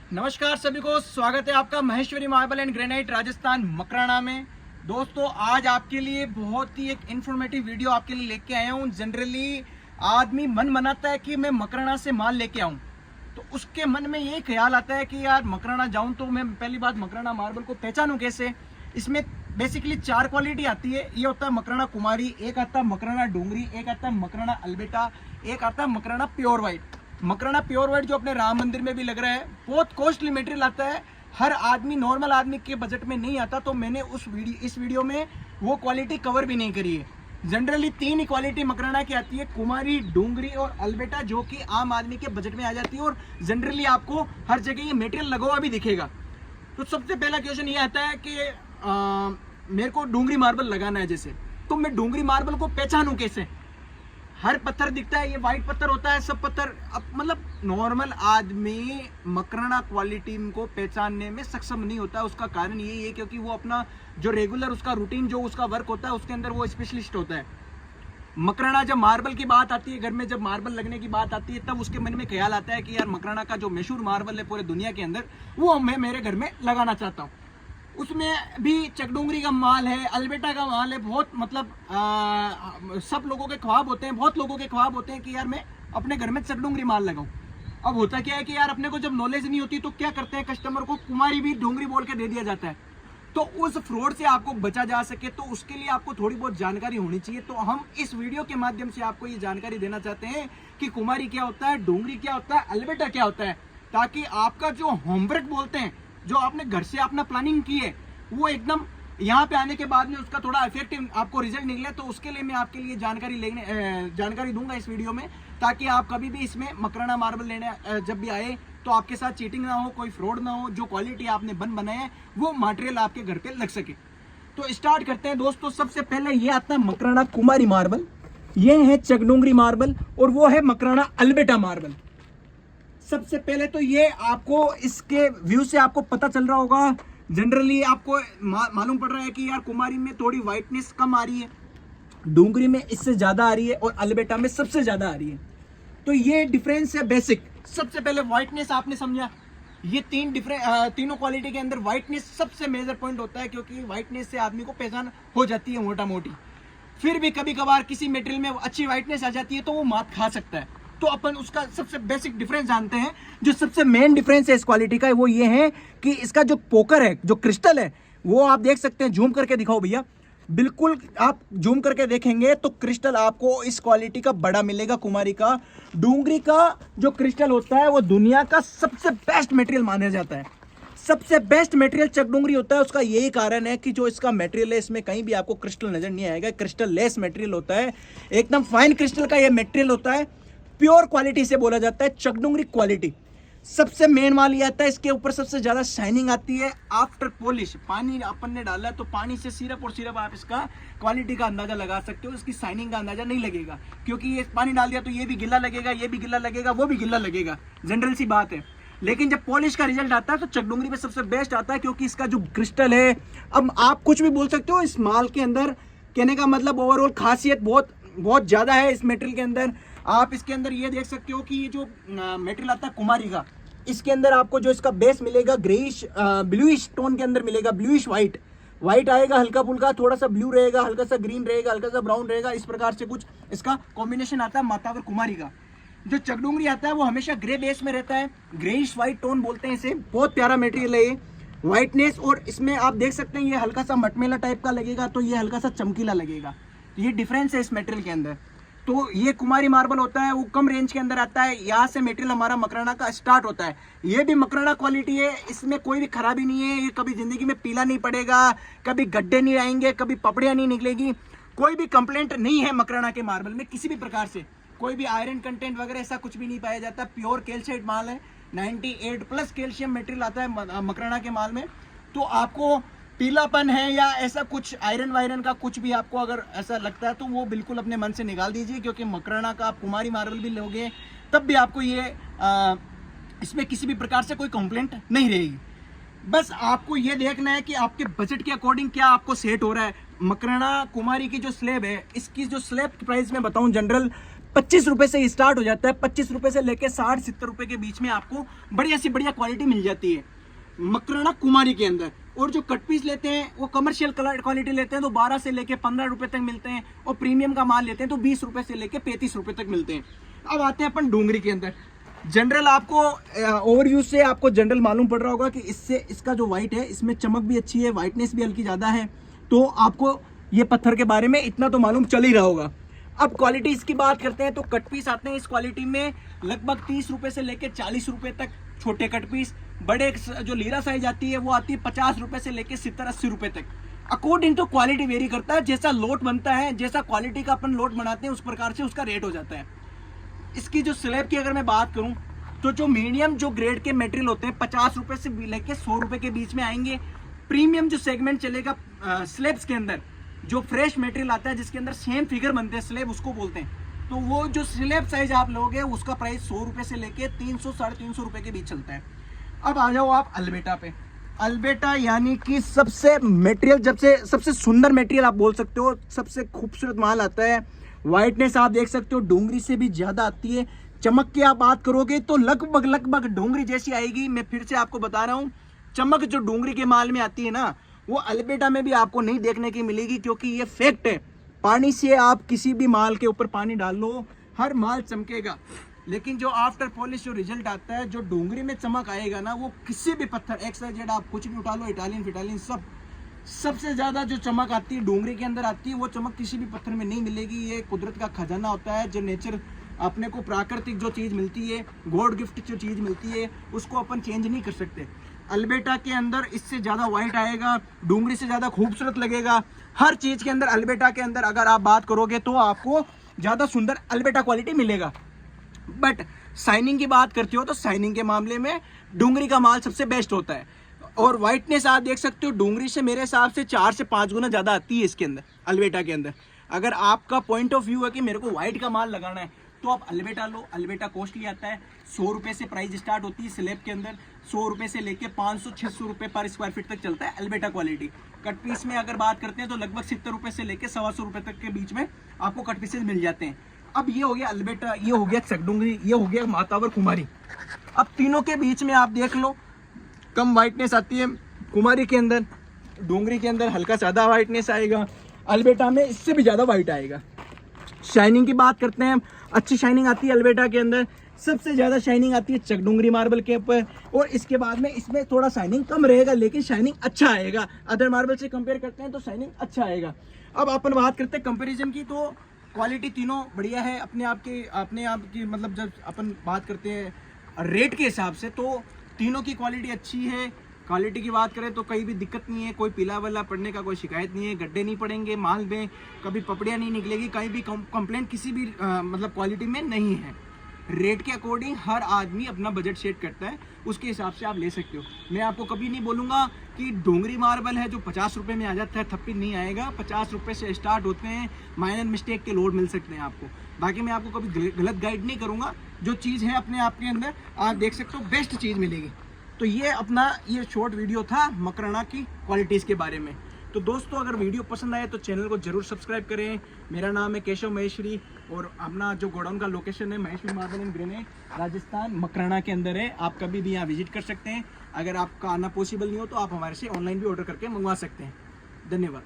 नमस्कार सभी को, स्वागत है आपका Maheshwari marble and granite Rajasthan Makrana में। दोस्तों, आज आपके लिए बहुत ही एक इन्फॉर्मेटिव वीडियो आपके लिए लेके आया हूँ। जनरली आदमी मन बनाता है कि मैं मकराना से माल लेके आऊँ, तो उसके मन में ये ख्याल आता है कि यार मकराना जाऊँ तो मैं पहली बात मकराना मार्बल को पहचानूँ कैसे। इसमें बेसिकली 4 क्वालिटी आती है। ये होता है मकराना कुमारी, एक आता है मकराना डोंगरी, एक आता है मकराना अल्बेटा, एक आता है Makrana pure white. Makrana pure white जो अपने राम मंदिर में भी लग रहा है, बहुत कॉस्टली मटेरियल आता है, हर आदमी नॉर्मल आदमी के बजट में नहीं आता। तो मैंने इस वीडियो में वो क्वालिटी कवर भी नहीं करी है। जनरली 3 ही क्वालिटी मकराना की आती है, कुमारी, डोंगरी और अल्बेटा, जो कि आम आदमी के बजट में आ जाती है और जनरली आपको हर जगह ये मटेरियल लगा हुआ भी दिखेगा। तो सबसे पहला क्वेश्चन ये आता है कि मेरे को डोंगरी मार्बल लगाना है जैसे, तो मैं डोंगरी मार्बल को पहचानूं कैसे। हर पत्थर दिखता है, ये वाइट पत्थर होता है, सब पत्थर मतलब नॉर्मल आदमी मकराना क्वालिटी को पहचानने में सक्षम नहीं होता। उसका कारण यही है क्योंकि वो अपना जो रेगुलर उसका रूटीन जो उसका वर्क होता है उसके अंदर वो स्पेशलिस्ट होता है। मकराना जब मार्बल की बात आती है, घर में जब मार्बल लगने की बात आती है, तब उसके मन में ख्याल आता है कि यार मकराना का जो मशहूर मार्बल है पूरे दुनिया के अंदर, वो मैं मेरे घर में लगाना चाहता हूँ। उसमें भी चकडोंगरी का माल है, अल्बेटा का माल है। बहुत मतलब सब लोगों के ख्वाब होते हैं, बहुत लोगों के ख्वाब होते हैं कि यार मैं अपने घर में चकडोंगरी माल लगाऊं। अब होता क्या है कि यार अपने को जब नॉलेज नहीं होती तो क्या करते हैं, कस्टमर को कुमारी भी डोंगरी बोल के दे दिया जाता है। तो उस फ्रॉड से आपको बचा जा सके तो उसके लिए आपको थोड़ी बहुत जानकारी होनी चाहिए। तो हम इस वीडियो के माध्यम से आपको ये जानकारी देना चाहते हैं कि कुमारी क्या होता है, डोंगरी क्या होता है, अल्बेटा क्या होता है, ताकि आपका जो होमवर्क बोलते हैं, जो आपने घर से अपना प्लानिंग की है, वो एकदम यहाँ पे आने के बाद में उसका थोड़ा इफेक्टिव आपको रिजल्ट निकले। तो उसके लिए मैं आपके लिए जानकारी दूंगा इस वीडियो में, ताकि आप कभी भी इसमें मकराना मार्बल लेने जब भी आए तो आपके साथ चीटिंग ना हो, कोई फ्रॉड ना हो, जो क्वालिटी आपने बनाए हैं वो मटेरियल आपके घर पे लग सके। तो स्टार्ट करते हैं दोस्तों। सबसे पहले ये आता है मकराना कुमारी मार्बल, ये है चकडोंगरी मार्बल, और वो है मकराना अल्बेटा मार्बल। सबसे पहले तो ये आपको इसके व्यू से आपको पता चल रहा होगा, जनरली आपको मालूम पड़ रहा है कि यार कुमारी में थोड़ी व्हाइटनेस कम आ रही है, डोंगरी में इससे ज्यादा आ रही है और अल्बेटा में सबसे ज्यादा आ रही है। तो ये डिफरेंस है बेसिक। सबसे पहले व्हाइटनेस आपने समझा, ये तीनों क्वालिटी के अंदर व्हाइटनेस सबसे मेजर पॉइंट होता है, क्योंकि व्हाइटनेस से आदमी को पहचान हो जाती है मोटा मोटी। फिर भी कभी कभार किसी मटेरियल में अच्छी व्हाइटनेस आ जाती है तो वो मात खा सकता है। तो अपन उसका सबसे बेसिक डिफरेंस जानते हैं। जो सबसे मेन डिफरेंस है इस क्वालिटी का, वो ये है कि इसका जो पोकर है, जो क्रिस्टल है, वो आप देख सकते हैं। जूम करके दिखाओ भैया, बिल्कुल आप जूम करके देखेंगे तो क्रिस्टल आपको इस क्वालिटी का बड़ा मिलेगा। कुमारी का, डोंगरी का जो क्रिस्टल होता है वो दुनिया का सबसे बेस्ट मटेरियल माना जाता है। सबसे बेस्ट मटेरियल चकडोंगरी होता है। उसका यही कारण है कि जो इसका मटेरियल है, इसमें कहीं भी आपको क्रिस्टल नजर नहीं आएगा। क्रिस्टल लेस मटेरियल होता है, एकदम फाइन क्रिस्टल का ये मटेरियल होता है। प्योर क्वालिटी से बोला जाता है चकडोंगरी क्वालिटी। सबसे मेन माल ये आता है, इसके ऊपर सबसे ज्यादा शाइनिंग आती है आफ्टर पॉलिश। पानी अपन ने डाला तो पानी से सिर्फ और सिर्फ आप इसका क्वालिटी का अंदाजा लगा सकते हो, इसकी शाइनिंग का अंदाजा नहीं लगेगा। क्योंकि ये पानी डाल दिया तो ये भी गिल्ला लगेगा, ये भी गिल्ला लगेगा, वो भी गिल्ला लगेगा, जनरल सी बात है। लेकिन जब पॉलिश का रिजल्ट आता है तो चकडोंगरी पे सबसे बेस्ट आता है, क्योंकि इसका जो क्रिस्टल है, अब आप कुछ भी बोल सकते हो इस माल के अंदर, कहने का मतलब ओवरऑल खासियत बहुत बहुत ज्यादा है इस मटेरियल के अंदर। आप इसके अंदर ये देख सकते हो कि ये जो मटेरियल आता है कुमारी का, इसके अंदर आपको जो इसका बेस मिलेगा ग्रेइश ब्लूइश टोन के अंदर मिलेगा, ब्लूइश व्हाइट आएगा, हल्का फुल्का थोड़ा सा ब्लू रहेगा, हल्का सा ग्रीन रहेगा, हल्का सा ब्राउन रहेगा। इस प्रकार से कुछ इसका कॉम्बिनेशन आता है मातावर कुमारी का। जो चकडोंगरी आता है वो हमेशा ग्रे बेस में रहता है, ग्रेइश व्हाइट टोन बोलते हैं इसे। बहुत प्यारा मटेरियल है ये, व्हाइटनेस, और इसमें आप देख सकते हैं ये हल्का सा मटमेला टाइप का लगेगा, तो ये हल्का सा चमकीला लगेगा। ये डिफरेंस है इस मटेरियल के अंदर। तो ये कुमारी मार्बल होता है, वो कम रेंज के अंदर आता है। यहाँ से मटेरियल हमारा मकराना का स्टार्ट होता है। ये भी मकराना क्वालिटी है, इसमें कोई भी खराबी नहीं है। ये कभी जिंदगी में पीला नहीं पड़ेगा, कभी गड्ढे नहीं आएंगे, कभी पपड़ियाँ नहीं निकलेगी, कोई भी कंप्लेंट नहीं है मकराना के मार्बल में किसी भी प्रकार से। कोई भी आयरन कंटेंट वगैरह ऐसा कुछ भी नहीं पाया जाता। प्योर कैल्साइट माल है, 98+ कैल्शियम मटेरियल आता है मकराना के माल में। तो आपको पीलापन है या ऐसा कुछ आयरन वायरन का कुछ भी आपको अगर ऐसा लगता है तो वो बिल्कुल अपने मन से निकाल दीजिए, क्योंकि मकराना का आप कुमारी मार्बल भी लोगे तब भी आपको ये इसमें किसी भी प्रकार से कोई कंप्लेंट नहीं रहेगी। बस आपको ये देखना है कि आपके बजट के अकॉर्डिंग क्या आपको सेट हो रहा है। मकराना कुमारी की जो स्लैब है, इसकी जो स्लैब की प्राइस में बताऊं, जनरल 25 रुपए से स्टार्ट हो जाता है। 25 रुपए से लेके 60-70 रुपए के बीच में आपको बढ़िया सी बढ़िया क्वालिटी मिल जाती है मकराना कुमारी के अंदर। और जो कट पीस लेते हैं वो कमर्शियल क्वालिटी लेते हैं तो 12 से लेके 15 रुपए तक मिलते हैं, और प्रीमियम का माल लेते हैं तो 20 रुपए से लेके 35 रुपए तक मिलते हैं। अब आते हैं अपन डोंगरी के अंदर। जनरल आपको ओवरव्यू से आपको जनरल मालूम पड़ रहा होगा कि इससे इसका जो वाइट है इसमें चमक भी अच्छी है, वाइटनेस भी हल्की ज़्यादा है, तो आपको ये पत्थर के बारे में इतना तो मालूम चल ही रहा होगा। अब क्वालिटी इसकी बात करते हैं तो कट पीस आते हैं इस क्वालिटी में लगभग 30 रुपए से लेके 40 रुपए तक छोटे कट पीस। बड़े जो लीरा साइज आती है वो आती है 50 रुपए से लेके 70-80 रुपए तक। अकॉर्डिंग टू क्वालिटी वेरी करता है, जैसा लोट बनता है, जैसा क्वालिटी का अपन लोट बनाते हैं उस प्रकार से उसका रेट हो जाता है। इसकी जो स्लैब की अगर मैं बात करूं तो जो मीडियम जो ग्रेड के मटेरियल होते हैं 50 रुपए से लेके 100 रुपए के बीच में आएंगे। प्रीमियम जो सेगमेंट चलेगा स्लैब्स के अंदर, जो फ्रेश मटेरियल आता है जिसके अंदर सेम फिगर बनते हैं स्लैब उसको बोलते हैं, तो वो जो स्लैब साइज आप लोगे उसका प्राइस 100 रुपए से लेके 300-350 रुपए के बीच चलता है। अब आ जाओ आप अल्बेटा पे। अल्बेटा यानी कि सबसे मटेरियल, जब से सबसे सुंदर मटेरियल आप बोल सकते हो, सबसे खूबसूरत माल आता है। वाइटनेस आप देख सकते हो डोंगरी से भी ज्यादा आती है। चमक की आप बात करोगे तो लगभग डोंगरी जैसी आएगी। मैं फिर से आपको बता रहा हूँ, चमक जो डोंगरी के माल में आती है ना वो अल्बेटा में भी आपको नहीं देखने की मिलेगी, क्योंकि ये फैक्ट है। पानी से आप किसी भी माल के ऊपर पानी डाल लो, हर माल चमकेगा, लेकिन जो आफ्टर पॉलिश जो रिजल्ट आता है, जो डोंगरी में चमक आएगा ना, वो किसी भी पत्थर XYZ आप कुछ भी उठा लो, इटालियन फिटालियन सबसे ज्यादा जो चमक आती है डोंगरी के अंदर आती है। वो चमक किसी भी पत्थर में नहीं मिलेगी। ये कुदरत का खजाना होता है, जो नेचर अपने को प्राकृतिक जो चीज मिलती है, गॉड गिफ्ट जो चीज मिलती है, उसको अपन चेंज नहीं कर सकते। अल्बेटा के अंदर इससे ज्यादा वाइट आएगा, डोंगरी से ज्यादा खूबसूरत लगेगा। हर चीज के अंदर अल्बेटा के अंदर अगर आप बात करोगे तो आपको ज्यादा सुंदर अल्बेटा क्वालिटी मिलेगा। बट शाइनिंग की बात करते हो तो शाइनिंग के मामले में डोंगरी का माल सबसे बेस्ट होता है। और वाइटनेस आप देख सकते हो डोंगरी से मेरे हिसाब से 4 से 5 गुना ज्यादा आती है इसके अंदर, अल्बेटा के अंदर। अगर आपका पॉइंट ऑफ व्यू है कि मेरे को व्हाइट का माल लगाना है तो आप अल्बेटा लो। अल्बेटा कॉस्टली आता है, 100 रुपए से प्राइस स्टार्ट होती है स्लैब के अंदर, 100 रुपए से लेके 500-600 रुपए पर स्क्वायर फीट तक चलता है अल्बेटा क्वालिटी। कट पीस में अगर बात करते हैं तो लगभग 70 रुपए से लेके 125 रुपए तक के बीच में आपको कट पीसेज मिल जाते हैं। अब ये हो गया अल्बेटा, ये हो गया चकडोंगरी, ये हो गया मातावर कुमारी। अब तीनों के बीच में आप देख लो कम वाइटनेस आती है कुमारी के अंदर, डोंगरी के अंदर हल्का ज्यादा वाइटनेस आएगा, अल्बेटा में इससे भी ज्यादा वाइट आएगा। शाइनिंग की बात करते हैं, अच्छी शाइनिंग आती है अल्बेटा के अंदर, सबसे ज्यादा शाइनिंग आती है चकडोंगरी मार्बल के ऊपर, और इसके बाद में इसमें थोड़ा शाइनिंग कम रहेगा लेकिन शाइनिंग अच्छा आएगा। अदर मार्बल से कंपेयर करते हैं तो शाइनिंग अच्छा आएगा। अब अपन बात करते हैं कंपैरिजन की, तो क्वालिटी तीनों बढ़िया है अपने आप की मतलब जब अपन बात करते हैं रेट के हिसाब से तो तीनों की क्वालिटी अच्छी है। क्वालिटी की बात करें तो कहीं भी दिक्कत नहीं है, कोई पीला वाला पड़ने का कोई शिकायत नहीं है, गड्ढे नहीं पड़ेंगे माल में, कभी पपड़ियाँ नहीं निकलेगी, कहीं भी कंप्लेंट किसी भी मतलब क्वालिटी में नहीं है। रेट के अकॉर्डिंग हर आदमी अपना बजट सेट करता है, उसके हिसाब से आप ले सकते हो। मैं आपको कभी नहीं बोलूँगा कि डोंगरी मार्बल है जो 50 रुपये में आ जाता है, थप्पी नहीं आएगा। 50 रुपये से स्टार्ट होते हैं, माइनर मिस्टेक के लोड मिल सकते हैं आपको। बाकी मैं आपको कभी गलत गाइड नहीं करूँगा, जो चीज़ है अपने आप के अंदर आप देख सकते हो बेस्ट चीज़ मिलेगी। तो ये अपना ये शॉर्ट वीडियो था मकराना की क्वालिटीज़ के बारे में। तो दोस्तों अगर वीडियो पसंद आए तो चैनल को जरूर सब्सक्राइब करें। मेरा नाम है केशव महेश्वरी और अपना जो गोडाउन का लोकेशन है Maheshwari marble and granite, Rajasthan Makrana के अंदर है। आप कभी भी यहाँ विजिट कर सकते हैं। अगर आपका आना पॉसिबल नहीं हो तो आप हमारे से ऑनलाइन भी ऑर्डर करके मंगवा सकते हैं। धन्यवाद।